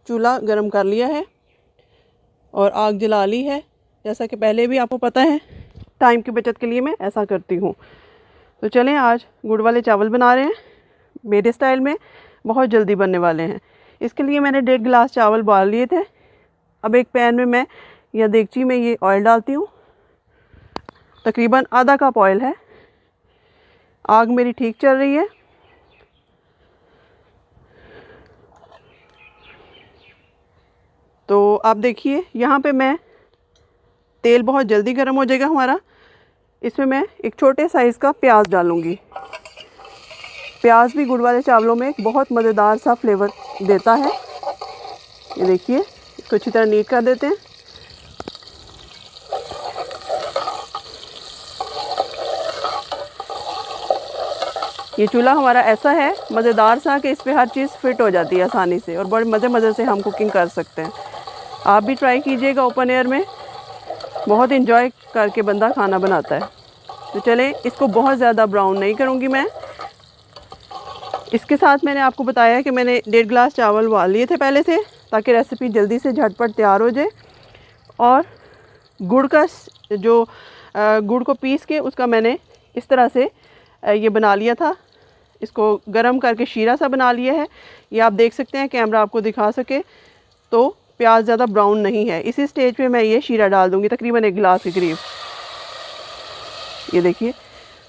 चूल्हा गर्म कर लिया है और आग जला ली है। जैसा कि पहले भी आपको पता है, टाइम की बचत के लिए मैं ऐसा करती हूँ। तो चलें, आज गुड़ वाले चावल बना रहे हैं मेरे स्टाइल में, बहुत जल्दी बनने वाले हैं। इसके लिए मैंने 1.5 गिलास चावल उबाल लिए थे। अब एक पैन में मैं या देगची में ये ऑयल डालती हूँ। तकरीबन आधा कप ऑयल है। आग मेरी ठीक चल रही है। तो आप देखिए, यहाँ पे मैं तेल बहुत जल्दी गर्म हो जाएगा हमारा। इसमें मैं एक छोटे साइज़ का प्याज डालूँगी। प्याज भी गुड़ वाले चावलों में एक बहुत मज़ेदार सा फ्लेवर देता है। ये देखिए, इसको अच्छी तरह नीट कर देते हैं। ये चूल्हा हमारा ऐसा है मज़ेदार सा कि इस पर हर चीज़ फिट हो जाती है आसानी से और बड़े मज़े से हम कुकिंग कर सकते हैं। आप भी ट्राई कीजिएगा ओपन एयर में, बहुत इंजॉय करके बंदा खाना बनाता है। तो चलें, इसको बहुत ज़्यादा ब्राउन नहीं करूँगी मैं। इसके साथ मैंने आपको बताया कि मैंने 1.5 गिलास चावल उबाल लिए थे पहले से, ताकि रेसिपी जल्दी से झटपट तैयार हो जाए। और गुड़ का जो गुड़ को पीस के उसका मैंने इस तरह से ये बना लिया था। इसको गरम करके शीरा सा बना लिया है। ये आप देख सकते हैं, कैमरा आपको दिखा सके तो प्याज ज़्यादा ब्राउन नहीं है। इसी स्टेज पे मैं ये शीरा डाल दूँगी, तकरीबन 1 गिलास के करीब। ये देखिए,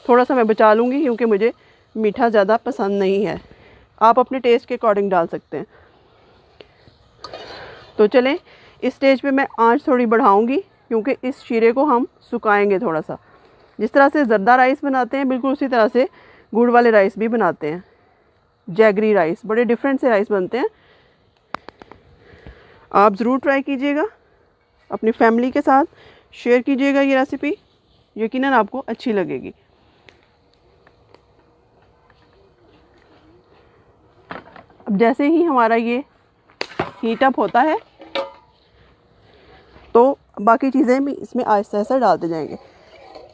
थोड़ा सा मैं बचा लूँगी क्योंकि मुझे मीठा ज़्यादा पसंद नहीं है। आप अपने टेस्ट के अकॉर्डिंग डाल सकते हैं। तो चलें, इस स्टेज पे मैं आंच थोड़ी बढ़ाऊँगी क्योंकि इस शीरे को हम सुखाएंगे थोड़ा सा। जिस तरह से ज़र्दा राइस बनाते हैं, बिल्कुल उसी तरह से गुड़ वाले राइस भी बनाते हैं। जैगरी राइस, बड़े डिफरेंट से राइस बनते हैं। आप ज़रूर ट्राई कीजिएगा, अपनी फैमिली के साथ शेयर कीजिएगा ये रेसिपी, यकीनन आपको अच्छी लगेगी। अब जैसे ही हमारा ये हीट अप होता है तो बाकी चीज़ें भी इसमें आहिस्ता आहिस्ता डालते जाएंगे।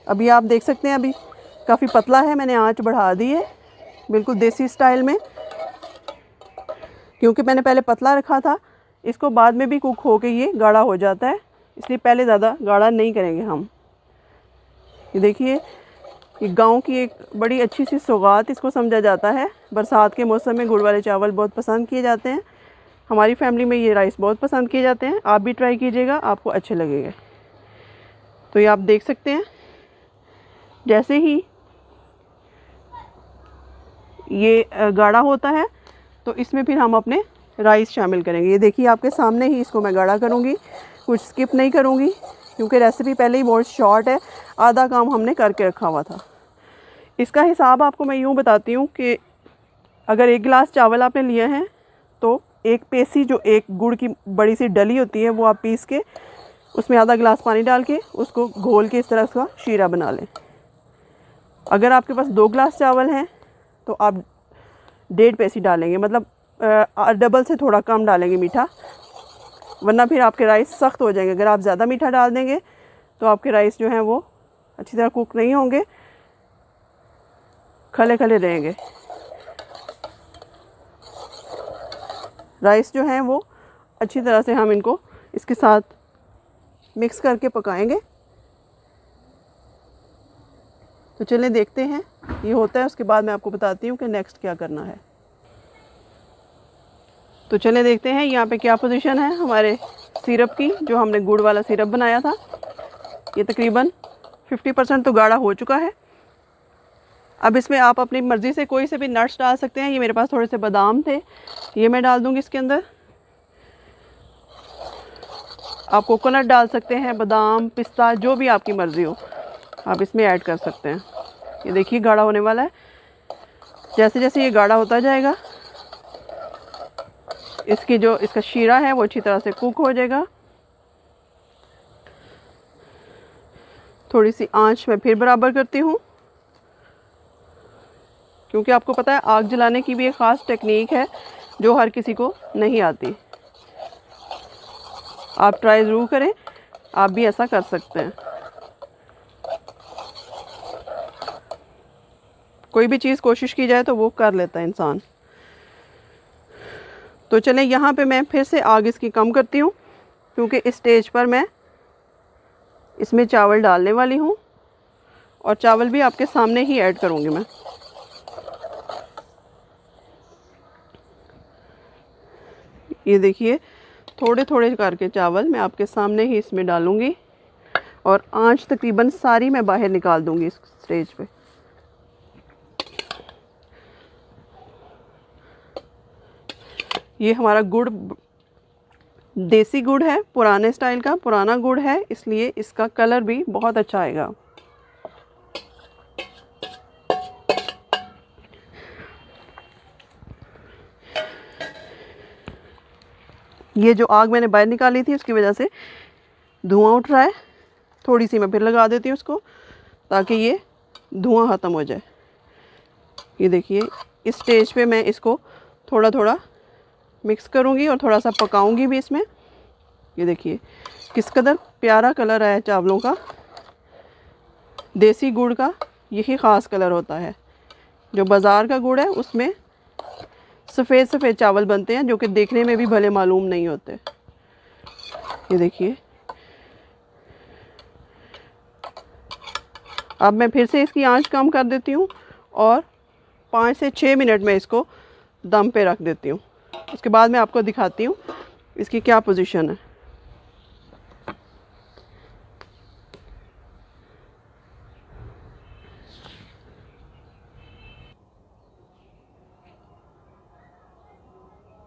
अभी आप देख सकते हैं, अभी काफ़ी पतला है, मैंने आंच बढ़ा दी है बिल्कुल देसी स्टाइल में, क्योंकि मैंने पहले पतला रखा था। इसको बाद में भी कुक होके ये गाढ़ा हो जाता है, इसलिए पहले ज़्यादा गाढ़ा नहीं करेंगे हम। ये देखिए, ये गांव की एक बड़ी अच्छी सी सौगात इसको समझा जाता है। बरसात के मौसम में गुड़ वाले चावल बहुत पसंद किए जाते हैं। हमारी फैमिली में ये राइस बहुत पसंद किए जाते हैं। आप भी ट्राई कीजिएगा, आपको अच्छे लगेंगे। तो ये आप देख सकते हैं, जैसे ही ये गाढ़ा होता है तो इसमें फिर हम अपने राइस शामिल करेंगे। ये देखिए, आपके सामने ही इसको मैं गाढ़ा करूँगी, कुछ स्किप नहीं करूँगी क्योंकि रेसिपी पहले ही बहुत शॉर्ट है। आधा काम हमने करके रखा हुआ था। इसका हिसाब आपको मैं यूँ बताती हूँ कि अगर 1 गिलास चावल आपने लिए हैं तो एक पेसी, जो एक गुड़ की बड़ी सी डली होती है, वो आप पीस के उसमें आधा गिलास पानी डाल के उसको घोल के इस तरह का शीरा बना लें। अगर आपके पास 2 गिलास चावल हैं तो आप 1.5 पेसी डालेंगे, मतलब डबल से थोड़ा कम डालेंगे मीठा, वरना फिर आपके राइस सख्त हो जाएंगे। अगर आप ज़्यादा मीठा डाल देंगे तो आपके राइस जो हैं वो अच्छी तरह कुक नहीं होंगे, खले खले रहेंगे। राइस जो हैं वो अच्छी तरह से हम इनको इसके साथ मिक्स करके पकाएंगे। तो चलें देखते हैं ये होता है, उसके बाद मैं आपको बताती हूँ कि नेक्स्ट क्या करना है। तो चलें देखते हैं यहाँ पे क्या पोजीशन है हमारे सिरप की, जो हमने गुड़ वाला सिरप बनाया था। ये तकरीबन 50% तो गाढ़ा हो चुका है। अब इसमें आप अपनी मर्ज़ी से कोई से भी नट्स डाल सकते हैं। ये मेरे पास थोड़े से बादाम थे, ये मैं डाल दूँगी इसके अंदर। आप कोकोनट डाल सकते हैं, बादाम, पिस्ता, जो भी आपकी मर्ज़ी हो आप इसमें ऐड कर सकते हैं। ये देखिए, गाढ़ा होने वाला है। जैसे जैसे ये गाढ़ा होता जाएगा, इसका शीरा है वो अच्छी तरह से कुक हो जाएगा। थोड़ी सी आंच मैं फिर बराबर करती हूँ, क्योंकि आपको पता है आग जलाने की भी एक ख़ास टेक्निक है जो हर किसी को नहीं आती। आप ट्राई ज़रूर करें, आप भी ऐसा कर सकते हैं। कोई भी चीज़ कोशिश की जाए तो वो कर लेता है इंसान। तो चलें यहाँ पे मैं फिर से आग इसकी कम करती हूँ, क्योंकि इस स्टेज पर मैं इसमें चावल डालने वाली हूँ और चावल भी आपके सामने ही ऐड करूँगी मैं। ये देखिए थोड़े थोड़े करके चावल मैं आपके सामने ही इसमें डालूँगी और आंच तकरीबन सारी मैं बाहर निकाल दूँगी इस स्टेज पे। ये हमारा गुड़ देसी गुड़ है, पुराने स्टाइल का पुराना गुड़ है, इसलिए इसका कलर भी बहुत अच्छा आएगा। ये जो आग मैंने बाहर निकाली थी उसकी वजह से धुआं उठ रहा है। थोड़ी सी मैं फिर लगा देती हूँ उसको, ताकि ये धुआं ख़त्म हो जाए। ये देखिए इस स्टेज पे मैं इसको थोड़ा थोड़ा मिक्स करूँगी और थोड़ा सा पकाऊँगी भी इसमें। ये देखिए किस कदर प्यारा कलर आया चावलों का। देसी गुड़ का यही ख़ास कलर होता है। जो बाज़ार का गुड़ है उसमें सफ़ेद सफ़ेद चावल बनते हैं, जो कि देखने में भी भले मालूम नहीं होते। ये देखिए अब मैं फिर से इसकी आंच कम कर देती हूँ और 5 से 6 मिनट में इसको दम पे रख देती हूँ। उसके बाद मैं आपको दिखाती हूँ इसकी क्या पोजीशन है।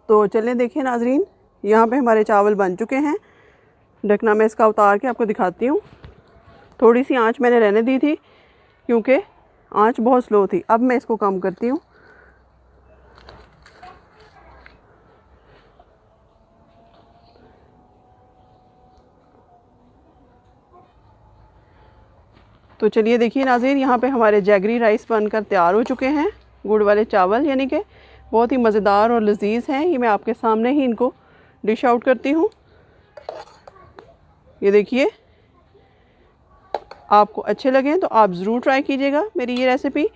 तो चलें देखिए नाजरीन, यहाँ पे हमारे चावल बन चुके हैं। ढकना मैं इसका उतार के आपको दिखाती हूँ। थोड़ी सी आंच मैंने रहने दी थी क्योंकि आंच बहुत स्लो थी। अब मैं इसको कम करती हूँ। तो चलिए देखिए नाज़रीन, यहाँ पे हमारे जैगरी राइस बनकर तैयार हो चुके हैं। गुड़ वाले चावल यानी कि बहुत ही मज़ेदार और लजीज हैं। ये मैं आपके सामने ही इनको डिश आउट करती हूँ। ये देखिए, आपको अच्छे लगें तो आप ज़रूर ट्राई कीजिएगा मेरी ये रेसिपी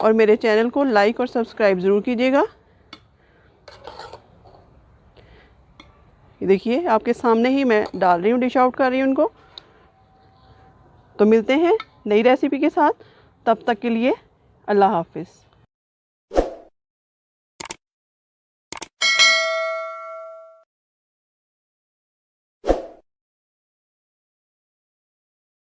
और मेरे चैनल को लाइक और सब्सक्राइब ज़रूर कीजिएगा। ये देखिए आपके सामने ही मैं डाल रही हूँ, डिश आउट कर रही हूँ उनको। तो मिलते हैं नई रेसिपी के साथ, तब तक के लिए अल्लाह हाफ़िज़।